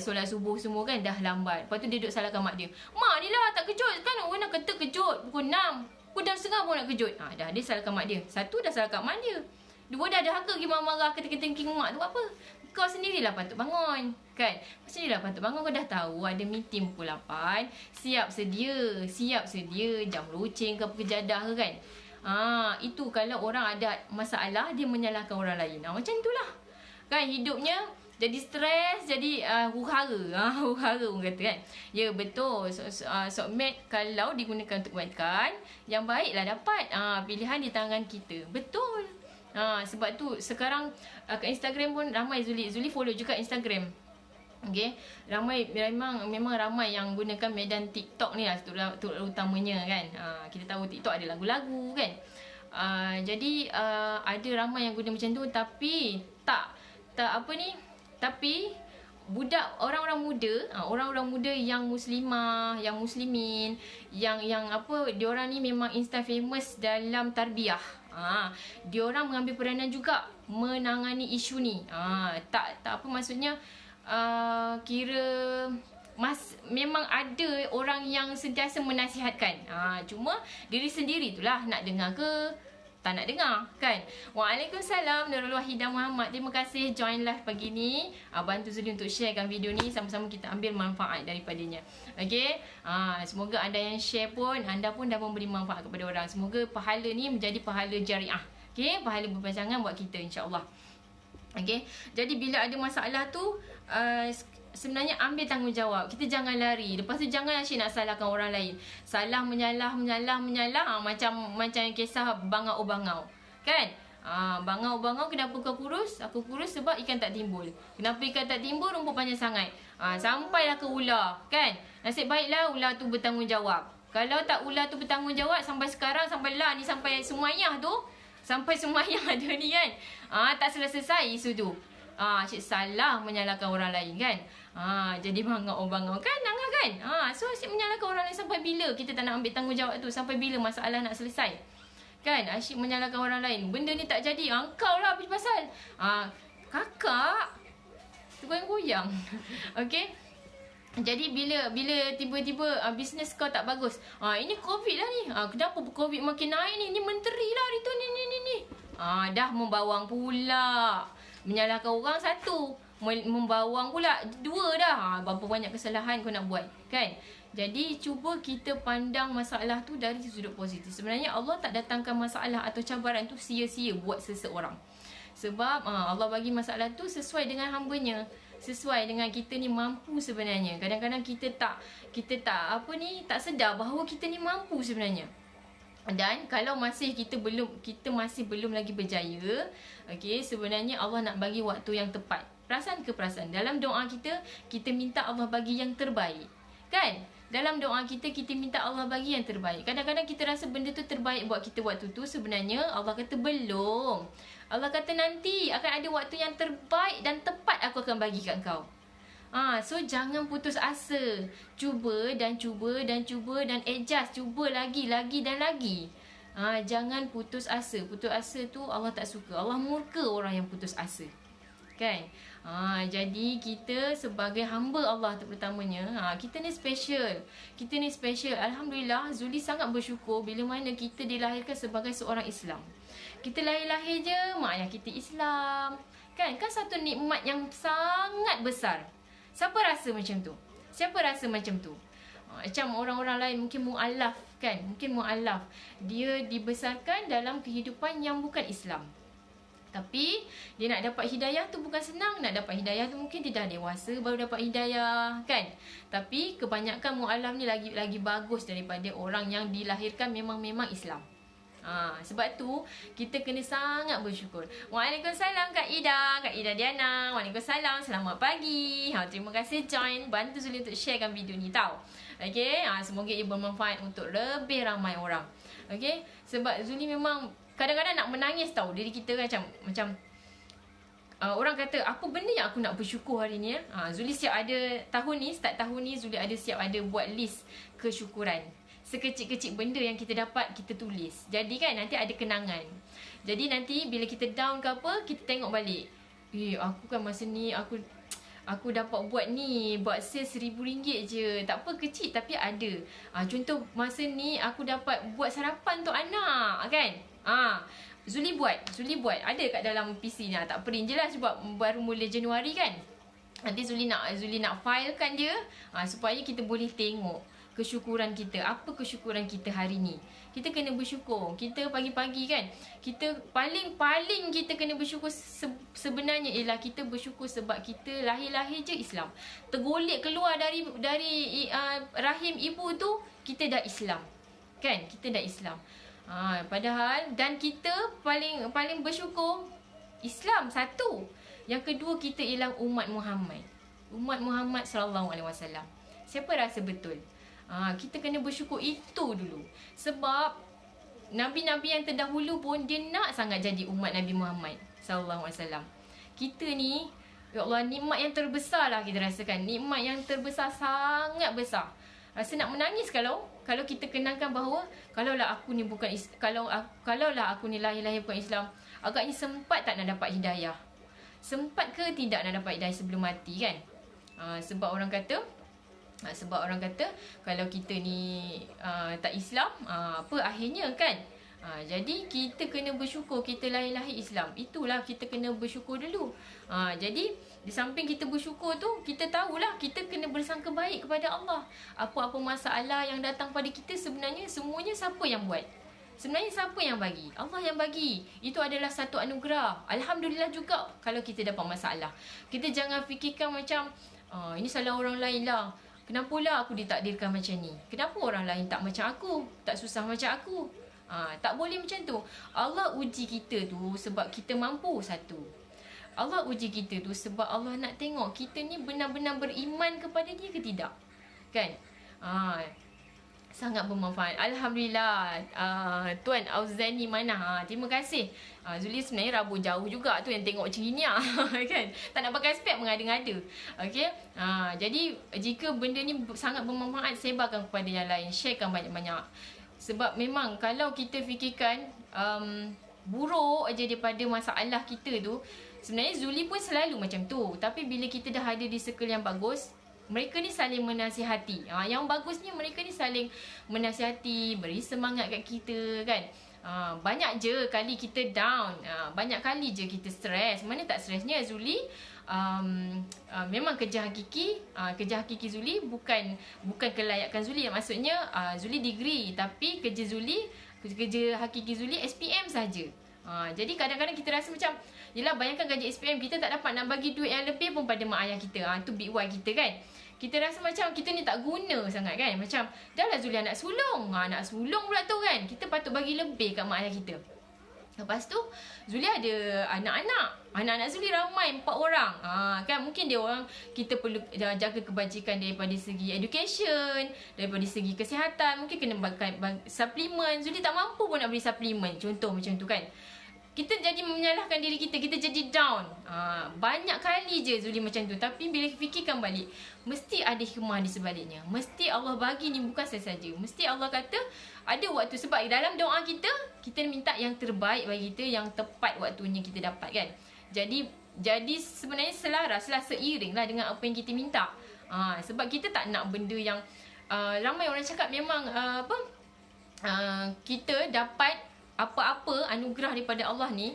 solat subuh semua kan. Dah lambat. Lepas tu dia duduk salahkan mak dia. Mak ni lah tak kejut kan. Orang nak kata kejut pukul 6. Pukul 6.30 pun nak kejut. Dah dia salahkan mak dia. Satu dah salahkan mak dia. Dua dah ada haka pergi marah-marah kata-kata mak tu apa. Kau sendirilah patut bangun. Kan? Kau sendirilah patut bangun. Kau dah tahu ada meeting pukul 8. Siap sedia. Jam rucing ke pekerjadah ke kan. Itu kalau orang ada masalah, dia menyalahkan orang lain. Macam itulah. Kan hidupnya jadi stres, jadi huru-hara. Huru-hara orang kata kan. Ya betul. Sokmed kalau digunakan untuk kebaikan, yang baiklah dapat. Pilihan di tangan kita. Betul. Sebab tu sekarang kat Instagram pun ramai Zuli follow juga Instagram. Okay, memang ramai yang gunakan medan TikTok ni lah terutamanya kan. Kita tahu TikTok ada lagu-lagu kan. Jadi ada ramai yang guna macam tu, tapi tapi budak orang-orang muda yang muslimah, yang muslimin, yang diorang ni memang instant famous dalam tarbiyah. Diorang mengambil peranan juga menangani isu ni. Maksudnya memang ada orang yang sentiasa menasihatkan. Cuma diri sendiri itulah nak dengar ke tak nak dengar kan. Waalaikumsalam Nurul Wahidah Muhammad. Terima kasih join live pagi ni. Bantu Zuli untuk sharekan video ni, sama-sama kita ambil manfaat daripadanya. Okey. Semoga anda yang share pun, anda pun dah memberi manfaat kepada orang. Semoga pahala ni menjadi pahala jariah. Okey, pahala berpanjangan buat kita insya-Allah. Okey. Jadi bila ada masalah tu sebenarnya ambil tanggungjawab. Kita jangan lari. Lepas tu jangan asyik nak salahkan orang lain. Salah menyalah macam kisah bangau-bangau. Kan? Bangau-bangau kenapa kau kurus? Aku kurus sebab ikan tak timbul. Kenapa ikan tak timbul? Rumput panjang sangat. Sampailah ke ular. Kan? Nasib baiklah ular tu bertanggungjawab. Kalau tak ular tu bertanggungjawab sampai sekarang, sampai Sumayyah tu, sampai Sumayyah ada ni kan. Tak selesai isu tu. Asyik salah menyalahkan orang lain kan. Jadi bangau-bangau kan, nangal kan. So asyik menyalahkan orang lain sampai bila kita tak nak ambil tanggungjawab tu, sampai bila masalah nak selesai. Kan, asyik menyalahkan orang lain. Benda ni tak jadi, kau lah apa pasal. Kakak goyang-goyang. Okey. Jadi bila tiba-tiba bisnes kau tak bagus. Ini COVID lah ni. Kenapa COVID makin naik ni? Ni menteri lah hari tu ni. Dah membawang pula. Menyalahkan orang satu, membawang pula dua dah. Berapa banyak kesalahan kau nak buat kan. Jadi cuba kita pandang masalah tu dari sudut positif. Sebenarnya Allah tak datangkan masalah atau cabaran tu sia-sia buat seseorang. Sebab Allah bagi masalah tu sesuai dengan hamba-Nya, sesuai dengan kita ni mampu sebenarnya. Kadang-kadang kita tak sedar bahawa kita ni mampu sebenarnya. Dan kalau kita masih belum lagi berjaya, okey, sebenarnya Allah nak bagi waktu yang tepat. Perasan ke perasan? Dalam doa kita minta Allah bagi yang terbaik. Kan? Dalam doa kita minta Allah bagi yang terbaik. Kadang-kadang kita rasa benda tu terbaik buat kita waktu tu, sebenarnya Allah kata belum. Allah kata nanti akan ada waktu yang terbaik dan tepat aku akan bagi kat kau. So jangan putus asa. Cuba dan adjust. Cuba lagi dan lagi. Jangan putus asa. Putus asa tu Allah tak suka. Allah murka orang yang putus asa. Kan? Jadi kita sebagai hamba Allah terutamanya, kita ni special. Alhamdulillah, Zuli sangat bersyukur bila mana kita dilahirkan sebagai seorang Islam. Kita lahir-lahir je, mak ayah kita Islam. Kan satu nikmat yang sangat besar. Siapa rasa macam tu? Macam orang-orang lain mungkin mu'alaf kan. Dia dibesarkan dalam kehidupan yang bukan Islam. Tapi dia nak dapat hidayah tu bukan senang. Nak dapat hidayah tu mungkin dia dah dewasa baru dapat hidayah kan. Tapi kebanyakan mu'alaf ni lagi bagus daripada orang yang dilahirkan memang Islam. Sebab tu kita kena sangat bersyukur. Waalaikumsalam Kak Ida. Kak Ida Diana. Waalaikumsalam. Selamat pagi. Terima kasih join. Bantu Zuli untuk sharekan video ni tau. Okay. Semoga ia bermanfaat untuk lebih ramai orang. Okay. Sebab Zuli memang kadang-kadang nak menangis tau. Diri kita macam orang kata apa benda yang aku nak bersyukur hari ni. Zuli siap ada tahun ni, start tahun ni Zuli ada siap ada buat list kesyukuran. Sekecil-kecil benda yang kita dapat, kita tulis. Jadi kan nanti ada kenangan. Jadi nanti bila kita down ke apa, kita tengok balik. Aku kan masa ni aku dapat buat ni, buat sales RM1,000 je. Tak apa, kecil tapi ada. Contoh masa ni aku dapat buat sarapan untuk anak kan. Zuli buat. Ada kat dalam PC ni. Tak print je lah sebab baru mula Januari kan. Nanti Zuli nak filekan dia supaya kita boleh tengok kesyukuran kita. Apa kesyukuran kita hari ni? Kita kena bersyukur. Kita pagi-pagi kan, kita paling kita kena bersyukur sebenarnya ialah kita bersyukur sebab kita lahir je Islam. Tergolek keluar dari rahim ibu tu, kita dah Islam. Kan? Kita dah Islam. Padahal dan kita paling bersyukur Islam satu. Yang kedua, kita ialah umat Muhammad. Umat Muhammad sallallahu alaihi wasallam. Siapa rasa betul? Kita kena bersyukur itu dulu. Sebab Nabi-Nabi yang terdahulu pun dia nak sangat jadi umat Nabi Muhammad sallallahu alaihi wasallam. Kita ni, ya Allah, nikmat yang terbesar lah kita rasakan. Nikmat yang terbesar, sangat besar. Rasa nak menangis kalau kita kenangkan bahawa kalaulah aku ni lahir bukan Islam, agaknya sempat tak nak dapat hidayah. Sempat ke tidak nak dapat hidayah sebelum mati kan? Sebab orang kata kalau kita ni tak Islam, apa akhirnya kan? Jadi kita kena bersyukur kita lahir Islam. Itulah kita kena bersyukur dulu. Jadi di samping kita bersyukur tu, kita tahulah kita kena bersangka baik kepada Allah. Apa-apa masalah yang datang pada kita sebenarnya semuanya siapa yang buat? Sebenarnya siapa yang bagi? Allah yang bagi. Itu adalah satu anugerah. Alhamdulillah juga kalau kita dapat masalah. Kita jangan fikirkan macam ini salah orang lain lah. Kenapa lah aku ditakdirkan macam ni? Kenapa orang lain tak macam aku? Tak susah macam aku? Tak boleh macam tu. Allah uji kita tu sebab kita mampu, satu. Allah uji kita tu sebab Allah nak tengok kita ni benar-benar beriman kepada dia ke tidak. Kan? Sangat bermanfaat. Alhamdulillah. Tuan Auzani mana? Terima kasih. Zuli sebenarnya rabun jauh juga tu yang tengok macam ni kan. Tak nak pakai spek mengada-ngada. Okey. Jadi jika benda ni sangat bermanfaat, sebarkan kepada yang lain, sharekan banyak-banyak. Sebab memang kalau kita fikirkan buruk aja daripada masalah kita tu, sebenarnya Zuli pun selalu macam tu. Tapi bila kita dah ada di circle yang bagus, mereka ni saling menasihati. Yang bagusnya mereka ni saling menasihati, beri semangat kat kita kan. Banyak je kali kita down, banyak kali je kita stres. Mana tak stresnya Zuli? Memang kerja hakiki Zuli bukan kelayakan Zuli. Maksudnya Zuli degree, tapi kerja hakiki Zuli SPM saja. Jadi kadang-kadang kita rasa macam, yelah, bayangkan gaji SPM kita tak dapat nak bagi duit yang lebih pun pada mak ayah kita. Tu big why kita kan. Kita rasa macam kita ni tak guna sangat kan. Macam dah lah Zuli anak sulung. Anak sulung pula tu kan. Kita patut bagi lebih kat mak ayah kita. Lepas tu Zuli ada anak-anak. Anak-anak Zuli ramai 4 orang. Kan mungkin dia orang, kita perlu jaga kebajikan daripada segi education, daripada segi kesihatan. Mungkin kena suplemen. Zuli tak mampu pun nak beli suplemen. Contoh macam tu kan. Kita jadi menyalahkan diri kita. Kita jadi down. Banyak kali je Zuli macam tu. Tapi bila fikirkan balik, mesti ada hikmah di sebaliknya. Mesti Allah bagi ni bukan saja. Mesti Allah kata ada waktu. Sebab dalam doa kita, kita minta yang terbaik bagi kita, yang tepat waktunya kita dapat kan. Jadi sebenarnya selaraslah, seiring lah dengan apa yang kita minta. Sebab kita tak nak benda yang ramai orang cakap memang kita dapat apa-apa anugerah daripada Allah ni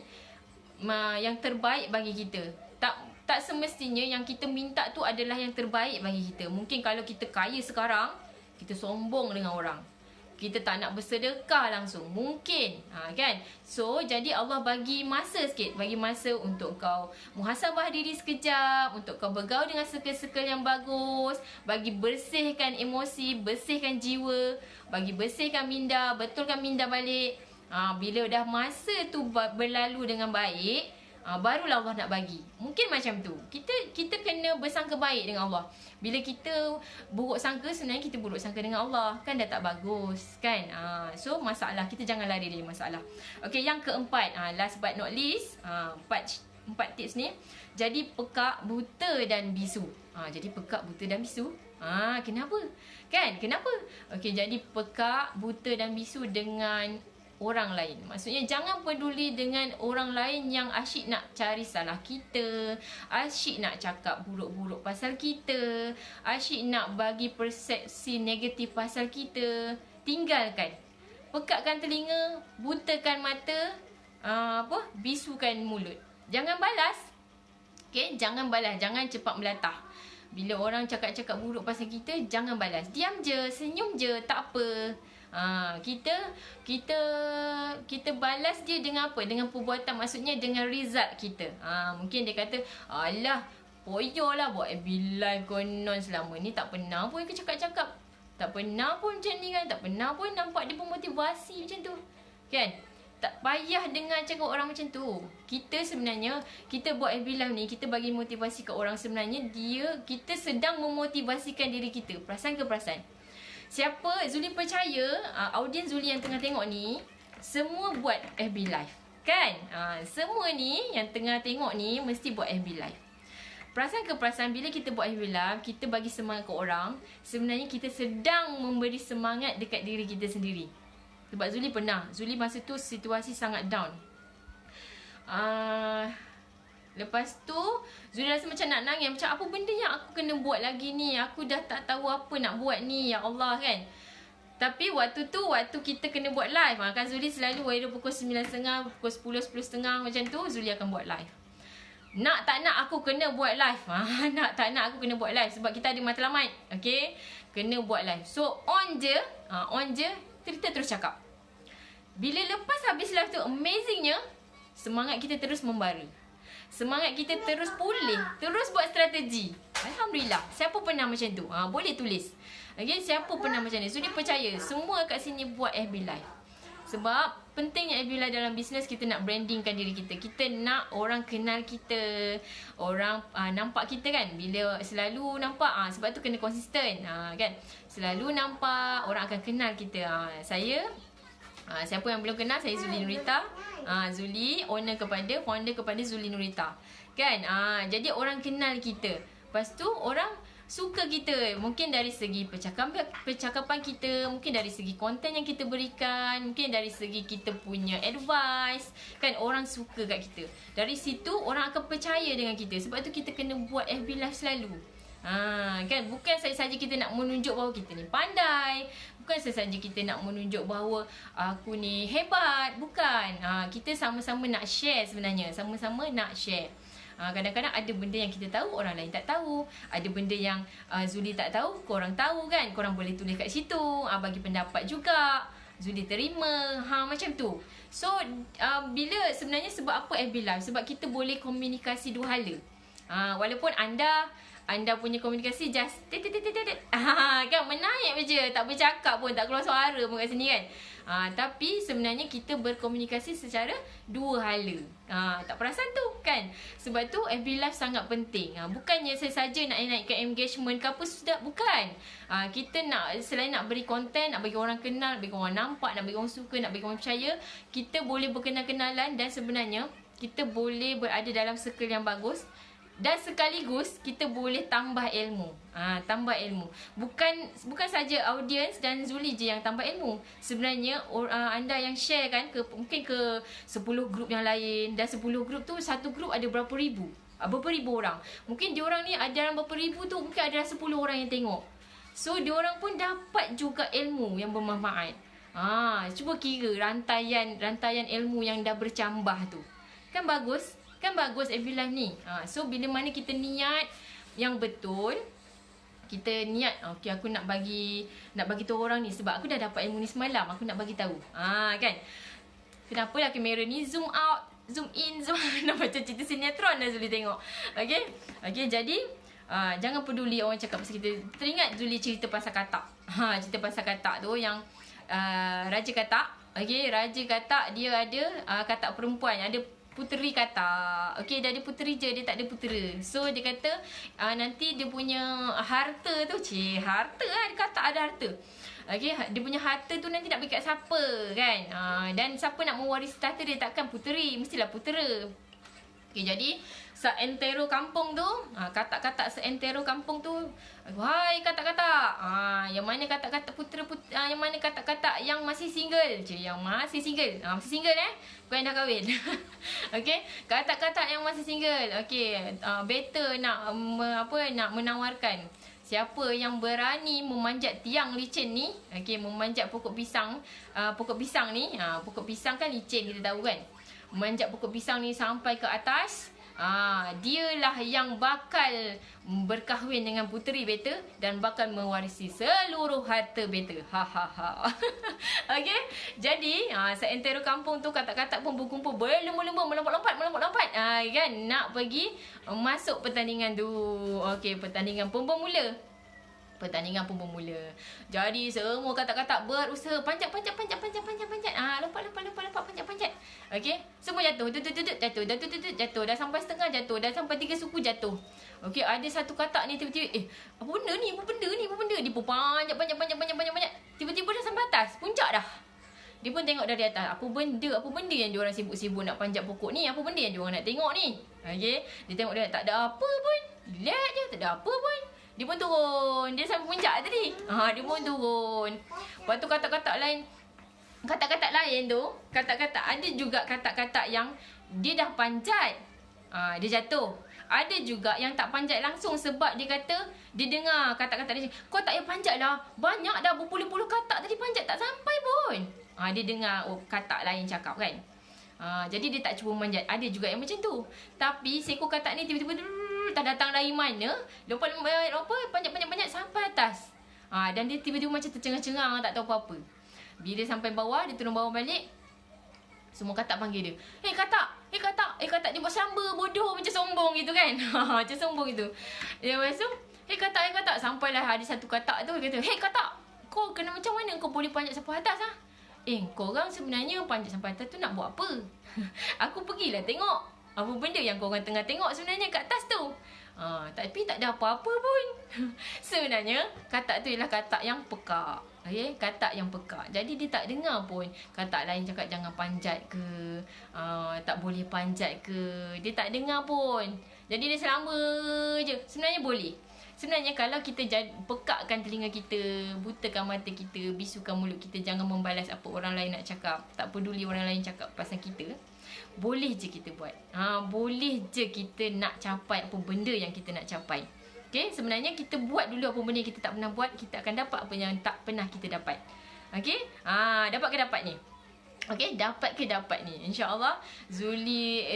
yang terbaik bagi kita. Tak semestinya yang kita minta tu adalah yang terbaik bagi kita. Mungkin kalau kita kaya sekarang, kita sombong dengan orang. Kita tak nak bersedekah langsung. Mungkin. Kan? So, jadi Allah bagi masa sikit. Bagi masa untuk kau muhasabah diri sekejap. Untuk kau bergaul dengan circle-circle yang bagus. Bagi bersihkan emosi, bersihkan jiwa. Bagi bersihkan minda, betulkan minda balik. Bila dah masa tu berlalu dengan baik, barulah Allah nak bagi. Mungkin macam tu. Kita kena bersangka baik dengan Allah. Bila kita buruk sangka, sebenarnya kita buruk sangka dengan Allah. Kan dah tak bagus, kan? So, masalah. Kita jangan lari dari masalah. Okay, yang keempat. Last but not least. Empat tips ni. Jadi pekak, buta dan bisu. Jadi pekak, buta dan bisu. Kenapa? Kan? Kenapa? Okay, jadi pekak, buta dan bisu dengan orang lain. Maksudnya jangan peduli dengan orang lain yang asyik nak cari salah kita, asyik nak cakap buruk-buruk pasal kita, asyik nak bagi persepsi negatif pasal kita. Tinggalkan. Pekakkan telinga, butakan mata, bisukan mulut. Jangan balas. Okay, jangan balas, jangan cepat melatah. Bila orang cakap-cakap buruk pasal kita, jangan balas. Diam je, senyum je, tak apa. Kita balas dia dengan apa? Dengan perbuatan, maksudnya dengan result kita. Mungkin dia kata, alah, poyolah buat FB live konon selama ni tak pernah pun cakap-cakap. Tak pernah pun macam ni kan. Tak pernah pun nampak dia memotivasi macam tu. Kan? Tak payah dengar cakap orang macam tu. Kita sebenarnya, kita buat FB live ni, kita bagi motivasi ke orang, sebenarnya kita sedang memotivasikan diri kita. Perasan ke perasan? Siapa Zuli percaya, audiens Zuli yang tengah tengok ni semua buat FB live, kan? Semua ni yang tengah tengok ni mesti buat FB live. Perasan ke perasan, bila kita buat FB live, kita bagi semangat ke orang, sebenarnya kita sedang memberi semangat dekat diri kita sendiri. Sebab Zuli pernah, Zuli masa tu situasi sangat down. Lepas tu Zuli rasa macam nak nangis, macam apa benda yang aku kena buat lagi ni, aku dah tak tahu apa nak buat ni, ya Allah, kan. Tapi waktu kita kena buat live, kan Zuli selalu either pukul 9.30, pukul 10, 10.30 macam tu, Zuli akan buat live. Nak tak nak aku kena buat live. Nak tak nak aku kena buat live sebab kita ada matlamat. Okay, kena buat live. So on je, kita terus cakap. Bila lepas habis live tu, amazingnya semangat kita terus membara. Semangat kita terus pulih, terus buat strategi. Alhamdulillah. Siapa pernah macam tu? Boleh tulis. Okay, siapa pernah macam ni? So dia percaya semua kat sini buat FB live. Sebab pentingnya FB live dalam bisnes, kita nak brandingkan diri kita. Kita nak orang kenal kita, orang nampak kita, kan. Bila selalu nampak, sebab tu kena konsisten, kan. Selalu nampak, orang akan kenal kita. Siapa yang belum kenal, saya Zuli Nurita. Zuli, founder kepada Zuli Nurita. Kan? Jadi orang kenal kita. Lepas tu orang suka kita. Mungkin dari segi percakapan kita, mungkin dari segi konten yang kita berikan, mungkin dari segi kita punya advice. Kan, orang suka kat kita. Dari situ orang akan percaya dengan kita. Sebab tu kita kena buat FB live selalu. Kan, bukan saja kita nak menunjuk bahawa kita ni pandai, bukan saja kita nak menunjuk bahawa aku ni hebat, bukan. Kita sama-sama nak share sebenarnya, sama-sama nak share. Kadang-kadang ada benda yang kita tahu, orang lain tak tahu. Ada benda yang Zuli tak tahu, korang tahu, kan. Korang boleh tulis kat situ, bagi pendapat juga. Zuli terima, macam tu. So bila sebenarnya, sebab apa FB live? Sebab kita boleh komunikasi dua hala. Walaupun anda punya komunikasi just kan, menaik je, tak bercakap pun, tak keluar suara pun kat sini, kan. Tapi sebenarnya kita berkomunikasi secara dua hala. Tak perasan tu, kan. Sebab tu FB live sangat penting. Bukannya sesaja nak naikkan engagement ke apa, sudah, bukan. Kita nak, selain nak beri konten, nak bagi orang kenal, nak bagi orang nampak, nak bagi orang suka, nak bagi orang percaya, kita boleh berkenal-kenalan dan sebenarnya kita boleh berada dalam circle yang bagus. Dan sekaligus kita boleh tambah ilmu. Tambah ilmu. Bukan saja audiens dan Zuli je yang tambah ilmu. Sebenarnya anda yang share, kan, mungkin ke 10 grup yang lain. Dan 10 grup tu, satu grup ada berapa ribu. Berapa ribu orang. Mungkin diorang ni ada dalam berapa ribu tu, mungkin ada 10 orang yang tengok. So diorang pun dapat juga ilmu yang bermanfaat. Cuba kira rantaian ilmu yang dah bercambah tu. Kan bagus? Kan bagus FB live ni. So bila mana kita niat yang betul, kita niat, okay, aku nak bagi tahu orang ni sebab aku dah dapat ilmu ni semalam, aku nak bagi tahu. Kan? Kenapa lah kamera ni zoom out, zoom in, zoom out. Macam cerita sinetron dah Zuli tengok. Okay, jadi jangan peduli orang cakap pasal kita. Teringat Zuli cerita pasal katak. Cerita pasal katak tu yang Raja Katak. Okey, raja katak dia ada katak perempuan, ada puteri katak. Okey, dia ada puteri je, dia tak ada putera. So dia kata nanti dia punya harta tu, harta kan, katak ada harta. Okey, dia punya harta tu nanti nak bagi kat siapa kan? Dan siapa nak mewarisi tahta dia, takkan puteri, mestilah putera. Okey, jadi seantero kampung tu, katak-katak seantero kampung tu, wahai katak-katak, yang mana katak-katak yang mana katak-katak yang masih single, yang masih single, masih single bukan dah kahwin. Okey, katak-katak yang masih single, okey, better nak nak menawarkan siapa yang berani memanjat tiang licin ni, okey, memanjat pokok pisang ni, pokok pisang kan licin kita tahu kan. Memanjat pokok pisang ni sampai ke atas, dialah yang bakal berkahwin dengan puteri beta dan bakal mewarisi seluruh harta beta. Okey, jadi seantero kampung tu katak-katak pun berkumpul berlumba-lumba, melompat-lompat kan, nak pergi masuk pertandingan tu. Okey, pertandingan pun bermula. Jadi semua katak-katak berusaha panjat. Lompat panjat. Okey, semua jatuh. Jatuh. Dah sampai setengah jatuh. Dah sampai 3 suku jatuh. Okey, ada satu katak ni tiba-tiba, apa benda ni? Dia pun panjat. Tiba-tiba dah sampai atas, puncak dah. Dia pun tengok dari atas, apa benda yang diorang sibuk-sibuk nak panjat pokok ni? Apa benda yang diorang nak tengok ni? Okey, dia tengok dia tak ada apa pun. Lihat je, tak ada apa pun. Dia pun turun. Dia sampai puncak tadi. Dia pun turun. Lepas tu katak-katak lain tu, ada juga katak-katak yang dia dah panjat, dia jatuh. Ada juga yang tak panjat langsung sebab dia kata, dia dengar katak-katak dia, kau tak payah panjat lah, banyak dah berpuluh-puluh katak tadi panjat tak sampai pun. Dia dengar katak lain cakap kan. Jadi dia tak cuba manjat. Ada juga yang macam tu. Tapi seekor katak ni tiba-tiba tak datang dari mana, lompat panjat sampai atas. Dan dia tiba-tiba macam tercengang-cengang, tak tahu apa-apa. Bila sampai bawah, dia turun bawah balik, semua katak panggil dia, Hei katak, dia buat samba bodoh, macam sombong gitu kan. Macam sombong gitu. Dia masuk, Hei katak, sampailah ada satu katak tu, dia kata, Hei katak, kau kena macam mana kau boleh panjat sampai atas korang sebenarnya panjat sampai atas tu nak buat apa? Aku pergilah tengok apa benda yang korang tengah tengok sebenarnya kat atas tu. Tapi tak ada apa-apa pun. Sebenarnya katak tu ialah katak yang pekak. Okay? Katak yang pekak. Jadi dia tak dengar pun katak lain cakap jangan panjat ke, tak boleh panjat ke. Dia tak dengar pun. Jadi dia selamba je. Sebenarnya boleh. Sebenarnya kalau kita pekakkan telinga kita, butakan mata kita, bisukan mulut kita, jangan membalas apa orang lain nak cakap, tak peduli orang lain cakap pasal kita, boleh je kita buat. Boleh je kita nak capai apa benda yang kita nak capai. Okay, sebenarnya kita buat dulu apa benda yang kita tak pernah buat, kita akan dapat apa yang tak pernah kita dapat. Okay, dapat ke dapat ni? Okay, dapat ke dapat ni? InsyaAllah Zuli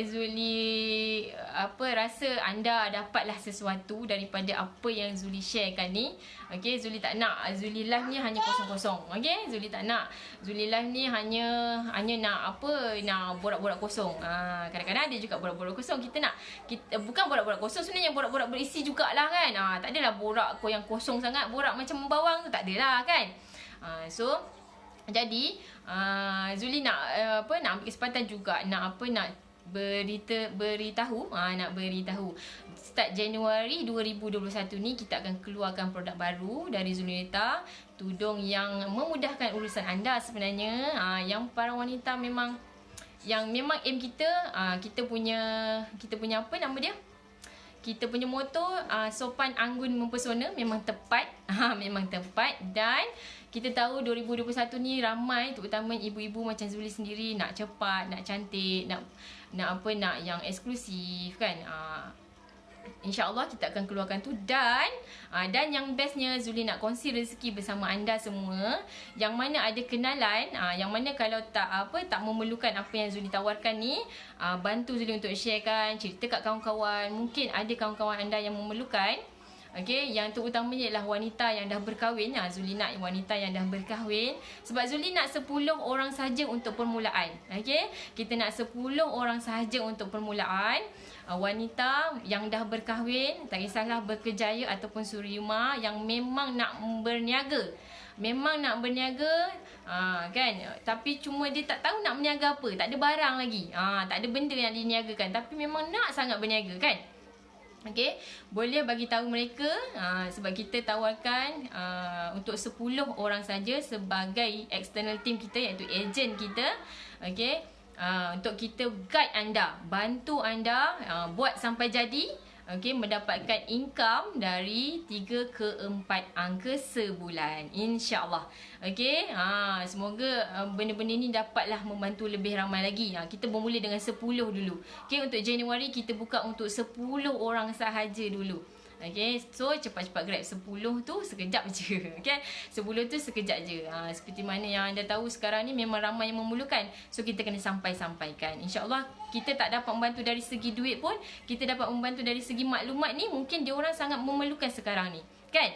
rasa anda dapatlah sesuatu daripada apa yang Zuli sharekan ni. Okay, Zuli tak nak Zuli live ni hanya kosong-kosong. Okay, Zuli tak nak Zuli live ni hanya nak nak borak-borak kosong. Kadang-kadang ada juga borak-borak kosong. Kita bukan borak-borak kosong, sebenarnya borak-borak berisi jugalah kan. Tak adalah borak yang kosong sangat, borak macam bawang tu tak adalah kan. Jadi Zuli nak ambil kesempatan juga nak beritahu start Januari 2021 ni kita akan keluarkan produk baru dari Zulnita, tudung yang memudahkan urusan anda sebenarnya. Yang para wanita memang aim kita, kita punya apa nama dia? Kita punya moto sopan anggun mempesona memang tepat. Memang tepat. Dan kita tahu 2021 ni ramai, terutama ibu-ibu macam Zuli sendiri nak cepat, nak cantik, nak yang eksklusif kan. InsyaAllah kita akan keluarkan tu. Dan yang bestnya Zuli nak kongsi rezeki bersama anda semua yang mana ada kenalan, yang mana kalau tak memerlukan apa yang Zuli tawarkan ni, bantu Zuli untuk sharekan, cerita kat kawan-kawan. Mungkin ada kawan-kawan anda yang memerlukan. Okay, yang terutamanya ialah wanita yang dah berkahwin. Zuli nak wanita yang dah berkahwin. Sebab Zuli nak 10 orang sahaja untuk permulaan. Okay, kita nak 10 orang sahaja untuk permulaan. Wanita yang dah berkahwin, tak kisahlah berkejaya ataupun suri rumah, yang memang nak berniaga. memang nak berniaga, kan, tapi cuma dia tak tahu nak berniaga apa, tak ada barang lagi, tak ada benda yang diniagakan, tapi memang nak sangat berniaga, kan. Okey, boleh bagi tahu mereka, sebab kita tawarkan untuk 10 orang saja sebagai external team kita, iaitu ejen kita. Okey, untuk kita guide anda, bantu anda buat sampai jadi. Okey, mendapatkan income dari 3 ke 4 angka sebulan, insya-Allah. Okey, semoga benda-benda ni dapatlah membantu lebih ramai lagi. Kita bermula dengan 10 dulu. Okey, untuk Januari kita buka untuk 10 orang sahaja dulu. Okay, so cepat-cepat grab 10 tu sekejap je. Okay, 10 tu sekejap je. Seperti mana yang anda tahu sekarang ni memang ramai yang memerlukan. So kita kena sampaikan. InsyaAllah kita tak dapat membantu dari segi duit pun, kita dapat membantu dari segi maklumat ni. Mungkin dia orang sangat memerlukan sekarang ni, kan?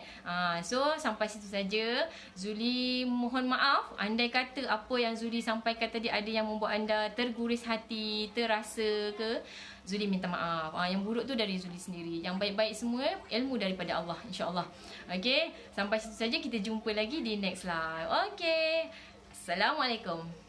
So sampai situ saja. Zuli mohon maaf, andai kata apa yang Zuli sampaikan tadi ada yang membuat anda terguris hati, terasa ke, Zuli minta maaf. Yang buruk tu dari Zuli sendiri. Yang baik-baik semua ilmu daripada Allah, insya-Allah. Okey, sampai situ saja, kita jumpa lagi di next live. Okey. Assalamualaikum.